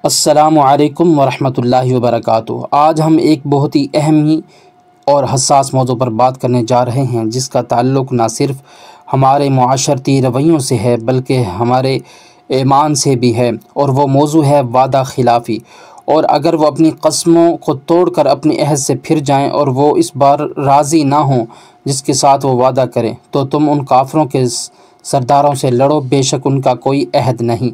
السلام علیکم ورحمۃ اللہ وبرکاتہ۔ آج ہم ایک بہت ہی اہم اور حساس موضوع پر بات کرنے جا رہے ہیں، جس کا تعلق نہ صرف ہمارے معاشرتی رویوں سے ہے بلکہ ہمارے ایمان سے بھی ہے، اور وہ موضوع ہے وعدہ خلافی۔ اور اگر وہ اپنی قسموں کو توڑ کر اپنی عہد سے پھر جائیں اور وہ اس بار راضی نہ ہوں جس کے ساتھ وہ وعدہ کریں، تو تم ان کافروں کے سرداروں سے لڑو، بے شک ان کا کوئی عہد نہیں،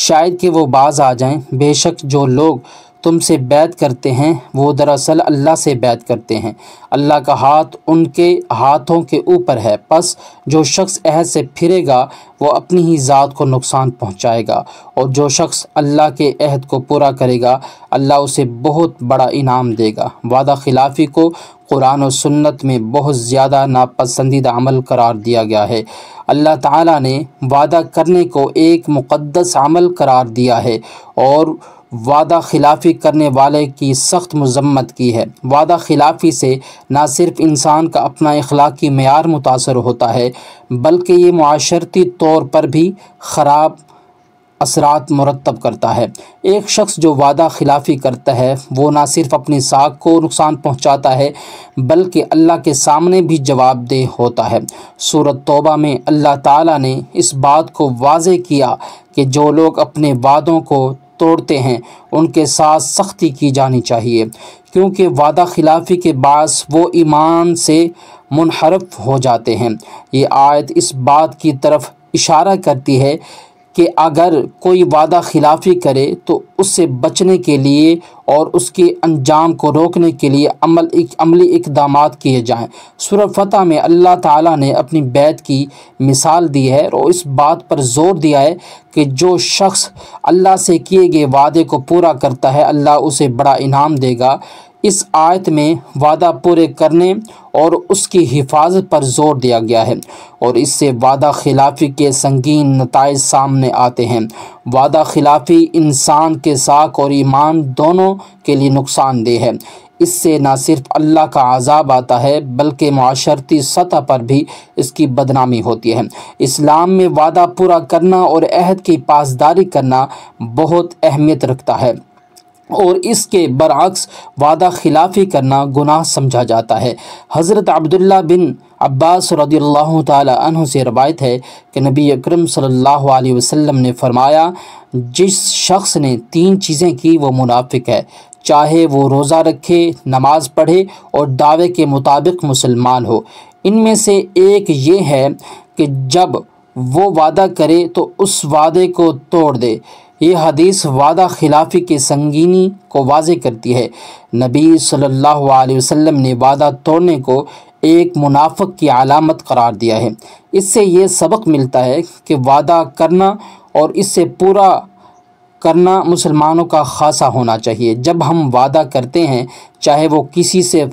شاید کہ وہ باز آ جائیں۔ بے شک جو لوگ تم سے بیعت کرتے ہیں وہ دراصل اللہ سے بیعت کرتے ہیں، اللہ کا ہاتھ ان کے ہاتھوں کے اوپر ہے، پس جو شخص عہد سے پھرے گا وہ اپنی ہی ذات کو نقصان پہنچائے گا، اور جو شخص اللہ کے عہد کو پورا کرے گا اللہ اسے بہت بڑا انعام دے گا۔ وعدہ خلافی کو قرآن و سنت میں بہت زیادہ ناپسندیدہ عمل قرار دیا گیا ہے۔ اللہ تعالیٰ نے وعدہ کرنے کو ایک مقدس عمل قرار دیا ہے اور وعدہ خلافی کرنے والے کی سخت مذمت کی ہے۔ وعدہ خلافی سے نہ صرف انسان کا اپنا اخلاقی معیار متاثر ہوتا ہے بلکہ یہ معاشرتی طور پر بھی خراب اثرات مرتب کرتا ہے۔ ایک شخص جو وعدہ خلافی کرتا ہے وہ نہ صرف اپنی ساکھ کو نقصان پہنچاتا ہے بلکہ اللہ کے سامنے بھی جواب دہ ہوتا ہے۔ سورۃ توبہ میں اللہ تعالیٰ نے اس بات کو واضح کیا کہ جو لوگ اپنے وعدوں کو توڑتے ہیں ان کے ساتھ سختی کی جانی چاہیے، کیونکہ وعدہ خلافی کے باعث وہ ایمان سے منحرف ہو جاتے ہیں۔ یہ آیت اس بات کی طرف اشارہ کرتی ہے کہ اگر کوئی وعدہ خلافی کرے تو اس سے بچنے کے لیے اور اس کے انجام کو روکنے کے لیے عملی اقدامات کیے جائیں۔ سورہ فتح میں اللہ تعالیٰ نے اپنی بیعت کی مثال دی ہے اور اس بات پر زور دیا ہے کہ جو شخص اللہ سے کیے گئے وعدے کو پورا کرتا ہے اللہ اسے بڑا انعام دے گا۔ اس آیت میں وعدہ پورے کرنے اور اس کی حفاظت پر زور دیا گیا ہے، اور اس سے وعدہ خلافی کے سنگین نتائج سامنے آتے ہیں۔ وعدہ خلافی انسان کے ساکھ اور ایمان دونوں کے لیے نقصان دہ ہے۔ اس سے نہ صرف اللہ کا عذاب آتا ہے بلکہ معاشرتی سطح پر بھی اس کی بدنامی ہوتی ہے۔ اسلام میں وعدہ پورا کرنا اور عہد کی پاسداری کرنا بہت اہمیت رکھتا ہے، اور اس کے برعکس وعدہ خلافی کرنا گناہ سمجھا جاتا ہے۔ حضرت عبداللہ بن عباس رضی اللہ تعالی عنہ سے روایت ہے کہ نبی اکرم صلی اللہ علیہ وسلم نے فرمایا، جس شخص نے 3 چیزیں کی وہ منافق ہے، چاہے وہ روزہ رکھے، نماز پڑھے اور دعوے کے مطابق مسلمان ہو۔ ان میں سے ایک یہ ہے کہ جب وہ وعدہ کرے تو اس وعدے کو توڑ دے۔ یہ حدیث وعدہ خلافی کی سنگینی کو واضح کرتی ہے۔ نبی صلی اللہ علیہ وسلم نے وعدہ توڑنے کو ایک منافق کی علامت قرار دیا ہے۔ اس سے یہ سبق ملتا ہے کہ وعدہ کرنا اور اس سے پورا کرنا مسلمانوں کا خاصہ ہونا چاہیے۔ جب ہم وعدہ کرتے ہیں چاہے وہ کسی سے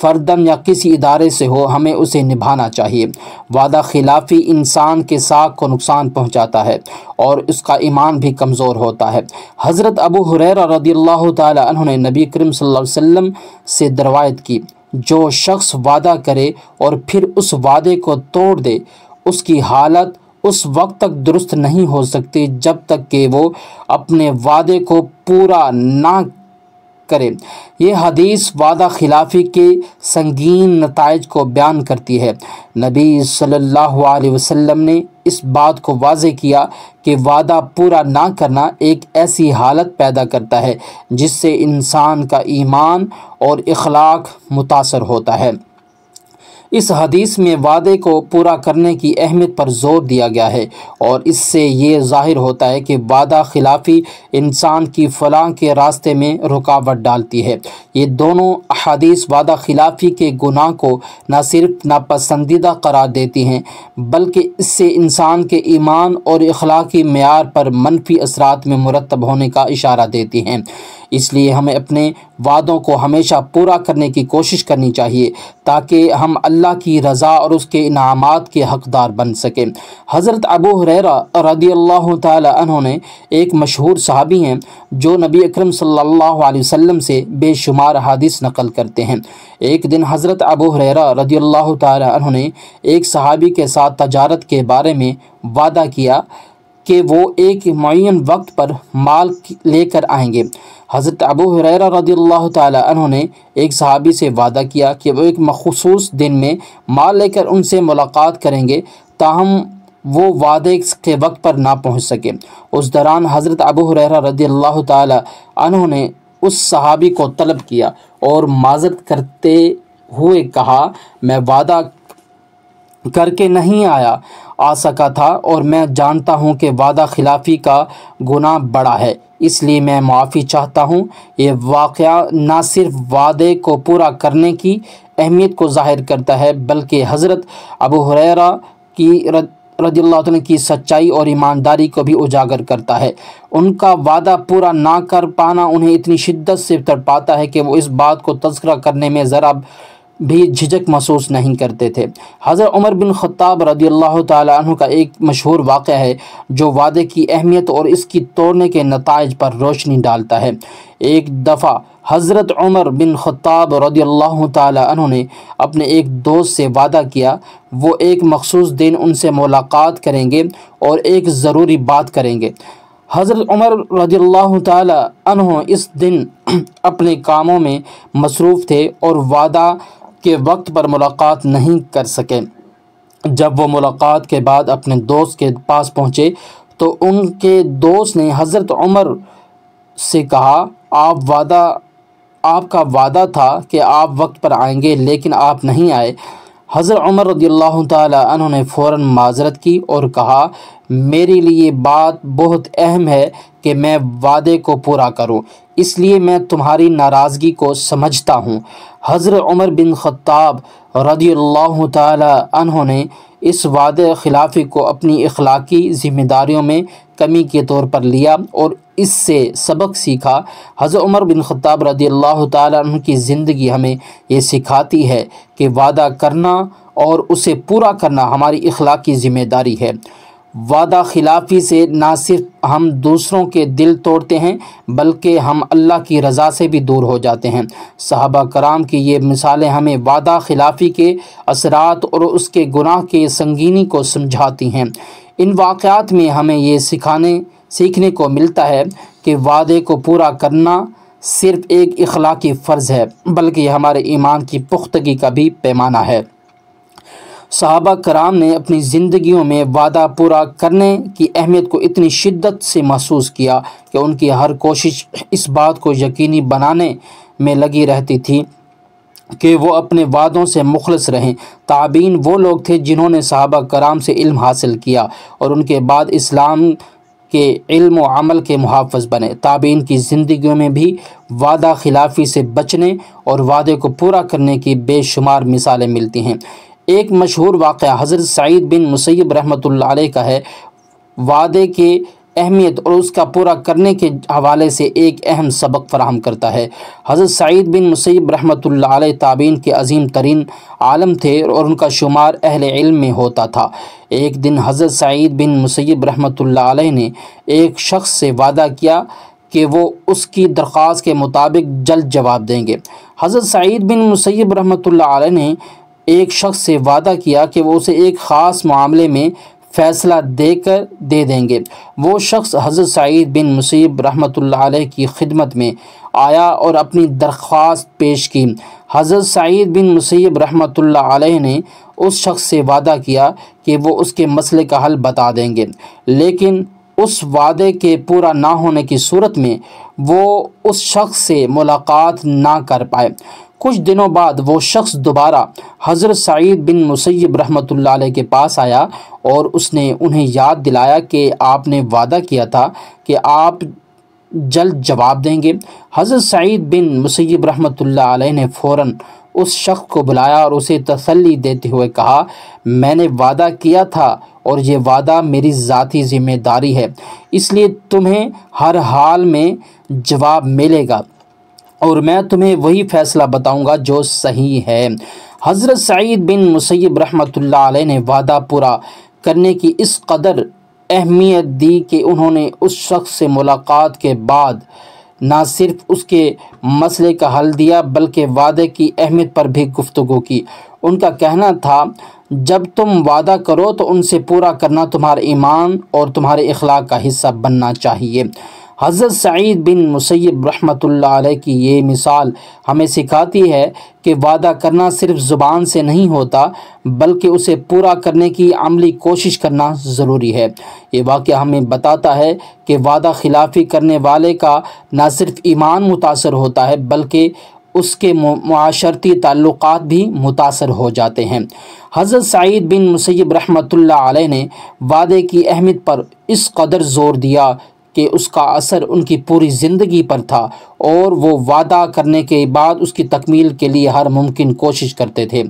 فرداً یا کسی ادارے سے ہو، ہمیں اسے نبھانا چاہیے۔ وعدہ خلافی انسان کے ساکھ کو نقصان پہنچاتا ہے اور اس کا ایمان بھی کمزور ہوتا ہے۔ حضرت ابو ہریرہ رضی اللہ تعالی عنہ نے نبی کریم صلی اللہ علیہ وسلم سے روایت کی، جو شخص وعدہ کرے اور پھر اس وعدے کو توڑ دے اس کی حالت اس وقت تک درست نہیں ہو سکتی جب تک کہ وہ اپنے وعدے کو پورا نہ کرے۔ یہ حدیث وعدہ خلافی کے سنگین نتائج کو بیان کرتی ہے۔ نبی صلی اللہ علیہ وسلم نے اس بات کو واضح کیا کہ وعدہ پورا نہ کرنا ایک ایسی حالت پیدا کرتا ہے جس سے انسان کا ایمان اور اخلاق متاثر ہوتا ہے۔ اس حدیث میں وعدے کو پورا کرنے کی اہمیت پر زور دیا گیا ہے، اور اس سے یہ ظاہر ہوتا ہے کہ وعدہ خلافی انسان کی فلاح کے راستے میں رکاوٹ ڈالتی ہے۔ یہ دونوں احادیث وعدہ خلافی کے گناہ کو نہ صرف ناپسندیدہ قرار دیتی ہیں بلکہ اس سے انسان کے ایمان اور اخلاقی معیار پر منفی اثرات میں مرتب ہونے کا اشارہ دیتی ہیں۔ اس لیے ہمیں اپنے وعدوں کو ہمیشہ پورا کرنے کی کوشش کرنی چاہیے تاکہ ہم اللہ کی رضا اور اس کے انعامات کے حقدار بن سکیں۔ حضرت ابو ہریرہ رضی اللہ تعالی عنہ نے ایک مشہور صحابی ہیں جو نبی اکرم صلی اللہ علیہ وسلم سے بے شمار حدیث نقل کرتے ہیں۔ ایک دن حضرت ابو ہریرہ رضی اللہ تعالی عنہ نے ایک صحابی کے ساتھ تجارت کے بارے میں وعدہ کیا کہ وہ ایک معین وقت پر مال لے کر آئیں گے۔ حضرت ابو ہریرہ رضی اللہ تعالی عنہ نے ایک صحابی سے وعدہ کیا کہ وہ ایک مخصوص دن میں مال لے کر ان سے ملاقات کریں گے، تاہم وہ وعدے کے وقت پر نہ پہنچ سکے۔ اس دوران حضرت ابو ہریرہ رضی اللہ تعالی عنہ نے اس صحابی کو طلب کیا اور معذرت کرتے ہوئے کہا، میں وعدہ کر کے نہیں آ سکا تھا اور میں جانتا ہوں کہ وعدہ خلافی کا گناہ بڑا ہے، اس لیے میں معافی چاہتا ہوں۔ یہ واقعہ نہ صرف وعدے کو پورا کرنے کی اہمیت کو ظاہر کرتا ہے بلکہ حضرت ابو ہریرہ کی رضی اللہ عنہ کی سچائی اور ایمانداری کو بھی اجاگر کرتا ہے۔ ان کا وعدہ پورا نہ کر پانا انہیں اتنی شدت سے تڑپاتا ہے کہ وہ اس بات کو تذکرہ کرنے میں ذرا بھی جھجک محسوس نہیں کرتے تھے۔ حضرت عمر بن خطاب رضی اللہ تعالی عنہ کا ایک مشہور واقعہ ہے جو وعدے کی اہمیت اور اس کی توڑنے کے نتائج پر روشنی ڈالتا ہے۔ ایک دفعہ حضرت عمر بن خطاب رضی اللہ تعالی عنہ نے اپنے ایک دوست سے وعدہ کیا وہ ایک مخصوص دن ان سے ملاقات کریں گے اور ایک ضروری بات کریں گے۔ حضرت عمر رضی اللہ تعالی عنہ اس دن اپنے کاموں میں مصروف تھے اور وعدہ کے وقت پر ملاقات نہیں کر سکے۔ جب وہ ملاقات کے بعد اپنے دوست کے پاس پہنچے تو ان کے دوست نے حضرت عمر سے کہا، آپ کا وعدہ تھا کہ آپ وقت پر آئیں گے لیکن آپ نہیں آئے۔ حضرت عمر رضی اللہ تعالی عنہ نے فوراً معذرت کی اور کہا، میرے لیے بات بہت اہم ہے کہ میں وعدے کو پورا کروں، اس لیے میں تمہاری ناراضگی کو سمجھتا ہوں۔ حضرت عمر بن خطاب رضی اللہ تعالی عنہ نے اس وعدے خلافی کو اپنی اخلاقی ذمہ داریوں میں کمی کے طور پر لیا اور اس سے سبق سیکھا۔ حضرت عمر بن خطاب رضی اللہ تعالی عنہ کی زندگی ہمیں یہ سکھاتی ہے کہ وعدہ کرنا اور اسے پورا کرنا ہماری اخلاقی ذمہ داری ہے۔ وعدہ خلافی سے نہ صرف ہم دوسروں کے دل توڑتے ہیں بلکہ ہم اللہ کی رضا سے بھی دور ہو جاتے ہیں۔ صحابہ کرام کی یہ مثالیں ہمیں وعدہ خلافی کے اثرات اور اس کے گناہ کی سنگینی کو سمجھاتی ہیں۔ ان واقعات میں ہمیں یہ سیکھنے کو ملتا ہے کہ وعدے کو پورا کرنا صرف ایک اخلاقی فرض ہے بلکہ یہ ہمارے ایمان کی پختگی کا بھی پیمانہ ہے۔ صحابہ کرام نے اپنی زندگیوں میں وعدہ پورا کرنے کی اہمیت کو اتنی شدت سے محسوس کیا کہ ان کی ہر کوشش اس بات کو یقینی بنانے میں لگی رہتی تھی کہ وہ اپنے وعدوں سے مخلص رہیں۔ تابعین وہ لوگ تھے جنہوں نے صحابہ کرام سے علم حاصل کیا اور ان کے بعد اسلام کے علم و عمل کے محافظ بنے۔ تابعین کی زندگیوں میں بھی وعدہ خلافی سے بچنے اور وعدے کو پورا کرنے کی بے شمار مثالیں ملتی ہیں۔ ایک مشہور واقعہ حضرت سعید بن مسیب رحمۃ اللہ علیہ کا ہے۔ وعدے کی اہمیت اور اس کا پورا کرنے کے حوالے سے ایک اہم سبق فراہم کرتا ہے۔ حضرت سعید بن مسیب رحمۃ اللہ علیہ تابعین کے عظیم ترین عالم تھے اور ان کا شمار اہل علم میں ہوتا تھا۔ ایک دن حضرت سعید بن مسیب رحمۃ اللہ علیہ نے ایک شخص سے وعدہ کیا کہ وہ اس کی درخواست کے مطابق جلد جواب دیں گے۔ حضرت سعید بن مسیب رحمۃ اللہ علیہ نے ایک شخص سے وعدہ کیا کہ وہ اسے ایک خاص معاملے میں فیصلہ دے دیں گے۔ وہ شخص حضرت سعید بن مسیب رحمۃ اللہ علیہ کی خدمت میں آیا اور اپنی درخواست پیش کی۔ حضرت سعید بن مسیب رحمۃ اللہ علیہ نے اس شخص سے وعدہ کیا کہ وہ اس کے مسئلے کا حل بتا دیں گے، لیکن اس وعدے کے پورا نہ ہونے کی صورت میں وہ اس شخص سے ملاقات نہ کر پائے۔ کچھ دنوں بعد وہ شخص دوبارہ حضرت سعید بن مسیب رحمۃ اللہ علیہ کے پاس آیا اور اس نے انہیں یاد دلایا کہ آپ نے وعدہ کیا تھا کہ آپ جلد جواب دیں گے۔ حضرت سعید بن مسیب رحمۃ اللہ علیہ نے فوراً اس شخص کو بلایا اور اسے تسلی دیتے ہوئے کہا، میں نے وعدہ کیا تھا اور یہ وعدہ میری ذاتی ذمہ داری ہے، اس لیے تمہیں ہر حال میں جواب ملے گا اور میں تمہیں وہی فیصلہ بتاؤں گا جو صحیح ہے۔ حضرت سعید بن مسیب رحمۃ اللہ علیہ نے وعدہ پورا کرنے کی اس قدر اہمیت دی کہ انہوں نے اس شخص سے ملاقات کے بعد نہ صرف اس کے مسئلے کا حل دیا بلکہ وعدے کی اہمیت پر بھی گفتگو کی۔ ان کا کہنا تھا، جب تم وعدہ کرو تو ان سے پورا کرنا تمہارے ایمان اور تمہارے اخلاق کا حصہ بننا چاہیے۔ حضرت سعید بن مسیب رحمۃ اللہ علیہ کی یہ مثال ہمیں سکھاتی ہے کہ وعدہ کرنا صرف زبان سے نہیں ہوتا بلکہ اسے پورا کرنے کی عملی کوشش کرنا ضروری ہے۔ یہ واقعہ ہمیں بتاتا ہے کہ وعدہ خلافی کرنے والے کا نہ صرف ایمان متاثر ہوتا ہے بلکہ اس کے معاشرتی تعلقات بھی متاثر ہو جاتے ہیں۔ حضرت سعید بن مسیب رحمۃ اللہ علیہ نے وعدے کی اہمیت پر اس قدر زور دیا کہ اس کا اثر ان کی پوری زندگی پر تھا، اور وہ وعدہ کرنے کے بعد اس کی تکمیل کے لیے ہر ممکن کوشش کرتے تھے۔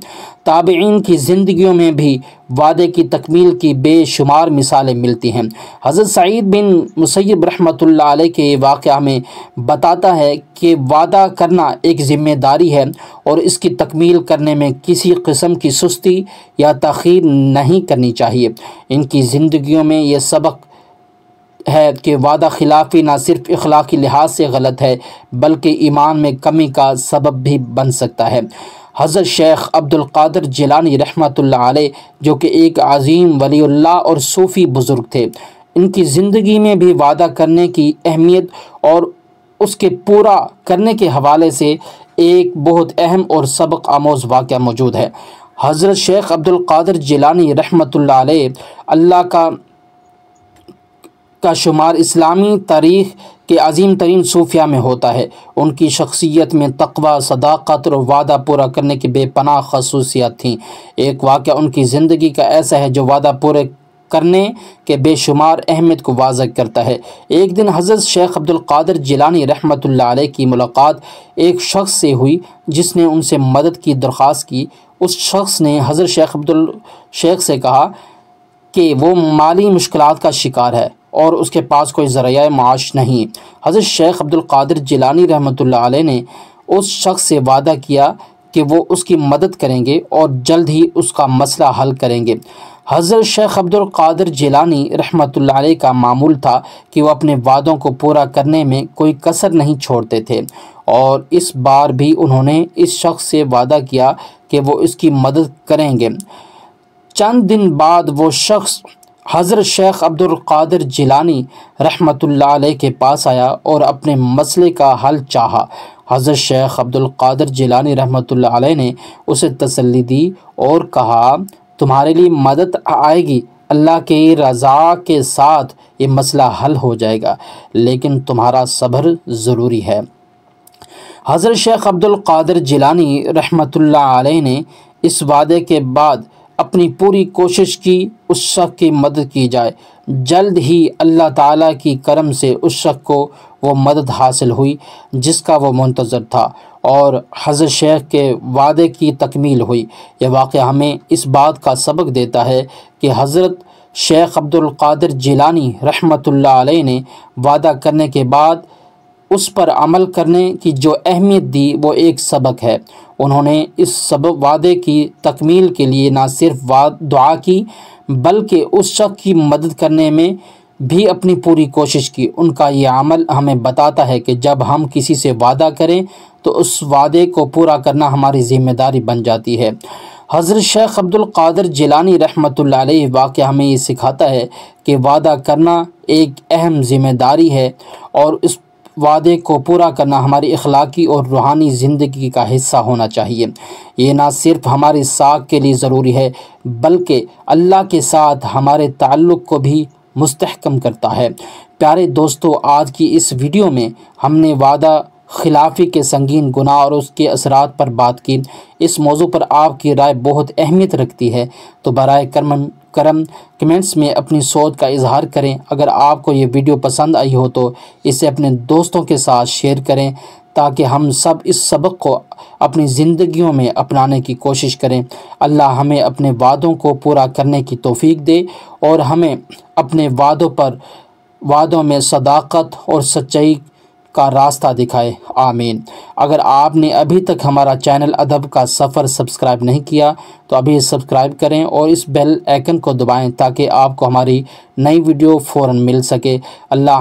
تابعین کی زندگیوں میں بھی وعدے کی تکمیل کی بے شمار مثالیں ملتی ہیں۔ حضرت سعید بن مسیب رحمۃ اللہ علیہ کے یہ واقعہ ہمیں بتاتا ہے کہ وعدہ کرنا ایک ذمہ داری ہے اور اس کی تکمیل کرنے میں کسی قسم کی سستی یا تاخیر نہیں کرنی چاہیے۔ ان کی زندگیوں میں یہ سبق ہے کہ وعدہ خلافی نہ صرف اخلاقی لحاظ سے غلط ہے بلکہ ایمان میں کمی کا سبب بھی بن سکتا ہے۔ حضرت شیخ عبد القادر جیلانی رحمۃ اللہ علیہ، جو کہ ایک عظیم ولی اللہ اور صوفی بزرگ تھے، ان کی زندگی میں بھی وعدہ کرنے کی اہمیت اور اس کے پورا کرنے کے حوالے سے ایک بہت اہم اور سبق آموز واقعہ موجود ہے۔ حضرت شیخ عبد القادر جیلانی رحمۃ اللہ علیہ اللہ کا شمار اسلامی تاریخ کے عظیم ترین صوفیاء میں ہوتا ہے۔ ان کی شخصیت میں تقوی، صداقت اور وعدہ پورا کرنے کی بے پناہ خصوصیات تھیں۔ ایک واقعہ ان کی زندگی کا ایسا ہے جو وعدہ پورے کرنے کے بے شمار اہمیت کو واضح کرتا ہے۔ ایک دن حضرت شیخ عبد القادر جیلانی رحمۃ اللہ علیہ کی ملاقات ایک شخص سے ہوئی جس نے ان سے مدد کی درخواست کی۔ اس شخص نے حضرت شیخ سے کہا کہ وہ مالی مشکلات کا شکار ہے اور اس کے پاس کوئی ذریعہ معاش نہیں۔ حضرت شیخ عبد القادر جیلانی رحمۃ اللہ علیہ نے اس شخص سے وعدہ کیا کہ وہ اس کی مدد کریں گے اور جلد ہی اس کا مسئلہ حل کریں گے۔ حضرت شیخ عبد القادر جیلانی رحمۃ اللہ علیہ کا معمول تھا کہ وہ اپنے وعدوں کو پورا کرنے میں کوئی کسر نہیں چھوڑتے تھے، اور اس بار بھی انہوں نے اس شخص سے وعدہ کیا کہ وہ اس کی مدد کریں گے۔ چند دن بعد وہ شخص حضرت شیخ عبد القادر جیلانی رحمۃ اللہ علیہ کے پاس آیا اور اپنے مسئلے کا حل چاہا۔ حضرت شیخ عبد القادر جیلانی رحمۃ اللہ علیہ نے اسے تسلی دی اور کہا، تمہارے لیے مدد آئے گی، اللہ کی رضا کے ساتھ یہ مسئلہ حل ہو جائے گا، لیکن تمہارا صبر ضروری ہے۔ حضرت شیخ عبد القادر جیلانی رحمۃ اللہ علیہ نے اس وعدے کے بعد اپنی پوری کوشش کی اس شخص کی مدد کی جائے۔ جلد ہی اللہ تعالیٰ کی کرم سے اس شخص کو وہ مدد حاصل ہوئی جس کا وہ منتظر تھا، اور حضرت شیخ کے وعدے کی تکمیل ہوئی۔ یہ واقعہ ہمیں اس بات کا سبق دیتا ہے کہ حضرت شیخ عبد القادر جیلانی رحمۃ اللہ علیہ نے وعدہ کرنے کے بعد اس پر عمل کرنے کی جو اہمیت دی وہ ایک سبق ہے۔ انہوں نے اس سبب وعدے کی تکمیل کے لیے نہ صرف دعا کی بلکہ اس شخص کی مدد کرنے میں بھی اپنی پوری کوشش کی۔ ان کا یہ عمل ہمیں بتاتا ہے کہ جب ہم کسی سے وعدہ کریں تو اس وعدے کو پورا کرنا ہماری ذمہ داری بن جاتی ہے۔ حضرت شیخ عبد القادر جیلانی رحمۃ اللہ علیہ واقعہ ہمیں یہ سکھاتا ہے کہ وعدہ کرنا ایک اہم ذمہ داری ہے، اور اس وعدے کو پورا کرنا ہماری اخلاقی اور روحانی زندگی کا حصہ ہونا چاہیے۔ یہ نہ صرف ہماری ساکھ کے لیے ضروری ہے بلکہ اللہ کے ساتھ ہمارے تعلق کو بھی مستحکم کرتا ہے۔ پیارے دوستو، آج کی اس ویڈیو میں ہم نے وعدہ خلافی کے سنگین گناہ اور اس کے اثرات پر بات کی۔ اس موضوع پر آپ کی رائے بہت اہمیت رکھتی ہے، تو برائے کرم کمنٹس میں اپنی سوچ کا اظہار کریں۔ اگر آپ کو یہ ویڈیو پسند آئی ہو تو اسے اپنے دوستوں کے ساتھ شیئر کریں تاکہ ہم سب اس سبق کو اپنی زندگیوں میں اپنانے کی کوشش کریں۔ اللہ ہمیں اپنے وعدوں کو پورا کرنے کی توفیق دے اور ہمیں اپنے وعدوں میں صداقت اور سچائی کا راستہ دکھائے، آمین۔ اگر آپ نے ابھی تک ہمارا چینل ادب کا سفر سبسکرائب نہیں کیا تو ابھی سبسکرائب کریں اور اس بیل آئیکن کو دبائیں تاکہ آپ کو ہماری نئی ویڈیو فوراً مل سکے۔ اللہ